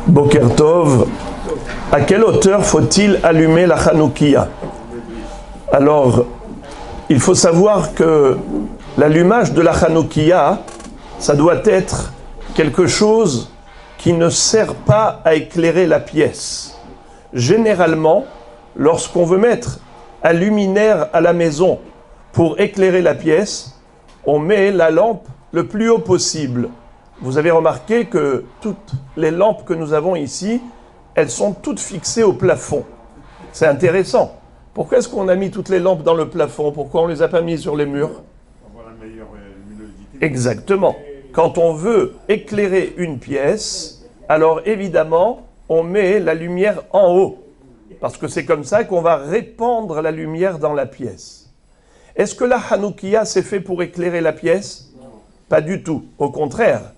Boker Tov, à quelle hauteur faut-il allumer la Hanoukia? Alors, il faut savoir que l'allumage de la Hanoukia, ça doit être quelque chose qui ne sert pas à éclairer la pièce. Généralement, lorsqu'on veut mettre un luminaire à la maison pour éclairer la pièce, on met la lampe le plus haut possible. Vous avez remarqué que toutes les lampes que nous avons ici, elles sont toutes fixées au plafond. C'est intéressant. Pourquoi est-ce qu'on a mis toutes les lampes dans le plafond? Pourquoi on ne les a pas mis sur les murs? Pour avoir la meilleure luminosité. Exactement. Quand on veut éclairer une pièce, alors évidemment, on met la lumière en haut. Parce que c'est comme ça qu'on va répandre la lumière dans la pièce. Est-ce que la Hanoukia s'est fait pour éclairer la pièce? Pas du tout. Au contraire.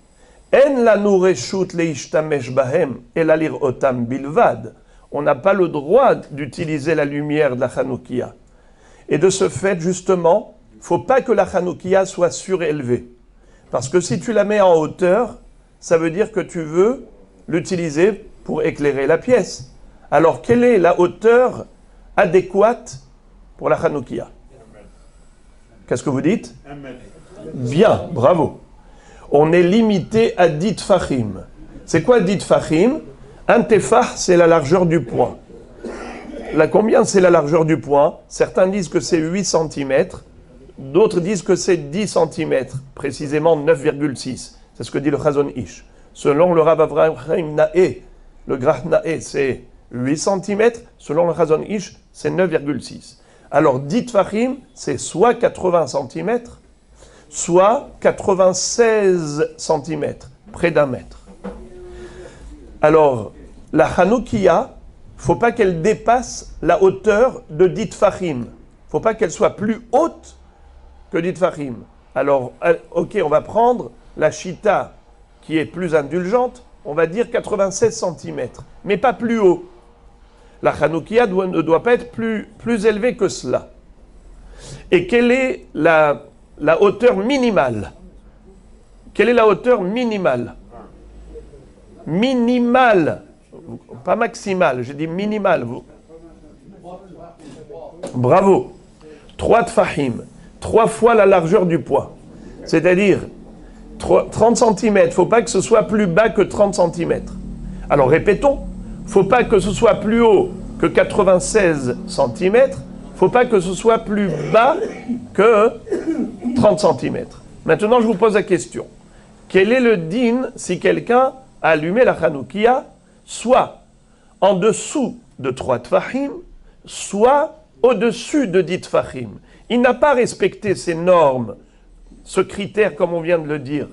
En lanu reshut leishtamesh bahem ela lir'otam bilvad. On n'a pas le droit d'utiliser la lumière de la Hanoukia. Et de ce fait, justement, il ne faut pas que la Hanoukia soit surélevée. Parce que si tu la mets en hauteur, ça veut dire que tu veux l'utiliser pour éclairer la pièce. Alors, quelle est la hauteur adéquate pour la Hanoukia? Qu'est-ce que vous dites? 1 mètre. Bien, bravo. On est limité à 10 tfachim. C'est quoi 10 tfachim? Un tefach, c'est la largeur du poing. Combien c'est la largeur du poing? Certains disent que c'est 8 cm, d'autres disent que c'est 10 cm, précisément 9,6. C'est ce que dit le Chazon Ish. Selon le Rav Avraham Naé, le Grach Naé, c'est 8 cm, selon le Chazon Ish, c'est 9,6. Alors 10 tfachim, c'est soit 80 cm, soit 96 cm, près d'1 mètre. Alors, la Hanoukia, il ne faut pas qu'elle dépasse la hauteur de 10 tfachim. Il ne faut pas qu'elle soit plus haute que 10 tfachim. Alors, ok, on va prendre la chita qui est plus indulgente, on va dire 96 cm, mais pas plus haut. La Hanoukia ne doit pas être plus élevée que cela. Et quelle est la hauteur minimale? Quelle est la hauteur minimale? Minimale, pas maximale, j'ai dit minimale. Bravo. 3 tfahim, 3 fois la largeur du poing. C'est-à-dire 30 cm, il ne faut pas que ce soit plus bas que 30 cm. Alors répétons, il ne faut pas que ce soit plus haut que 96 cm, il ne faut pas que ce soit plus bas que 30 cm. Maintenant, je vous pose la question. Quel est le din si quelqu'un a allumé la Hanoukia, soit en dessous de 3 tfahim, soit au-dessus de 10 tfahim? Il n'a pas respecté ces normes, ce critère comme on vient de le dire.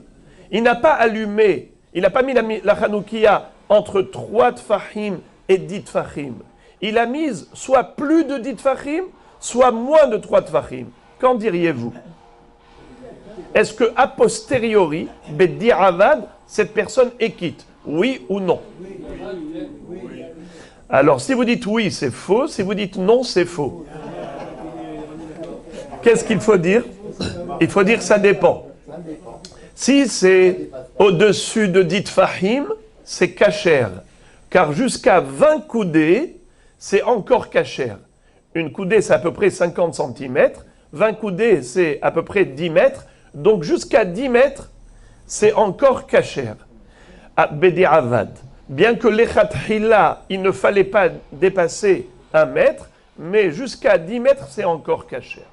Il n'a pas allumé, il n'a pas mis la Hanoukia entre 3 tfahim et 10 tfahim. Il a mis soit plus de 10 tfahim, soit moins de 3 tfahim. Qu'en diriez-vous? Est-ce que a posteriori, Bedi'avad, cette personne est quitte? Oui ou non? Alors, si vous dites oui, c'est faux. Si vous dites non, c'est faux. Qu'est-ce qu'il faut dire? Il faut dire ça dépend. Si c'est au-dessus de 10 tfahim, c'est kasher. Car jusqu'à 20 coudées, c'est encore kasher. Une coudée, c'est à peu près 50 cm. 20 coudées, c'est à peu près 10 mètres. Donc jusqu'à 10 mètres, c'est encore kasher. À Bedi'avad. Bien que l'Echatchila, il ne fallait pas dépasser 1 mètre, mais jusqu'à 10 mètres, c'est encore kasher.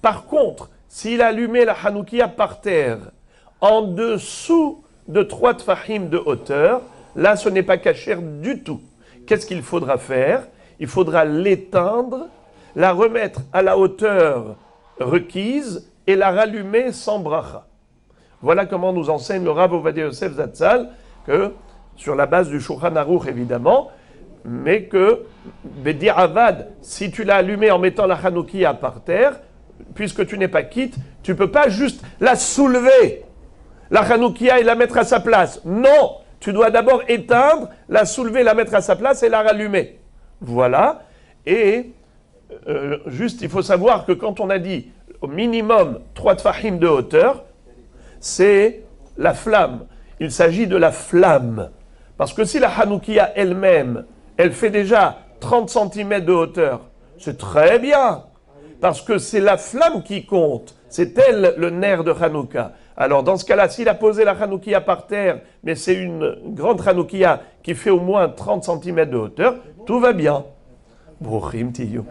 Par contre, s'il allumait la Hanoukia par terre, en dessous de 3 tfahim de hauteur, là, ce n'est pas kasher du tout. Qu'est-ce qu'il faudra faire? Il faudra l'éteindre, la remettre à la hauteur requise et la rallumer sans bracha. Voilà comment nous enseigne le Rav Ovadia Yosef Zatzal, que sur la base du Shulchan Aruch évidemment, mais que Bedi'avad, si tu l'as allumé en mettant la Hanoukia par terre, puisque tu n'es pas quitte, tu ne peux pas juste la soulever, la Hanoukia, et la mettre à sa place. Non, tu dois d'abord éteindre, la soulever, la mettre à sa place et la rallumer. Voilà. Et juste, il faut savoir que quand on a dit au minimum 3 tfahim de hauteur, c'est la flamme. Il s'agit de la flamme. Parce que si la Hanoukia elle-même, elle fait déjà 30 cm de hauteur, c'est très bien. Parce que c'est la flamme qui compte. C'est elle le nerf de Hanouka. Alors dans ce cas-là, s'il a posé la Hanoukia par terre, mais c'est une grande Hanoukia qui fait au moins 30 cm de hauteur, tout va bien. Bruchim tiyu.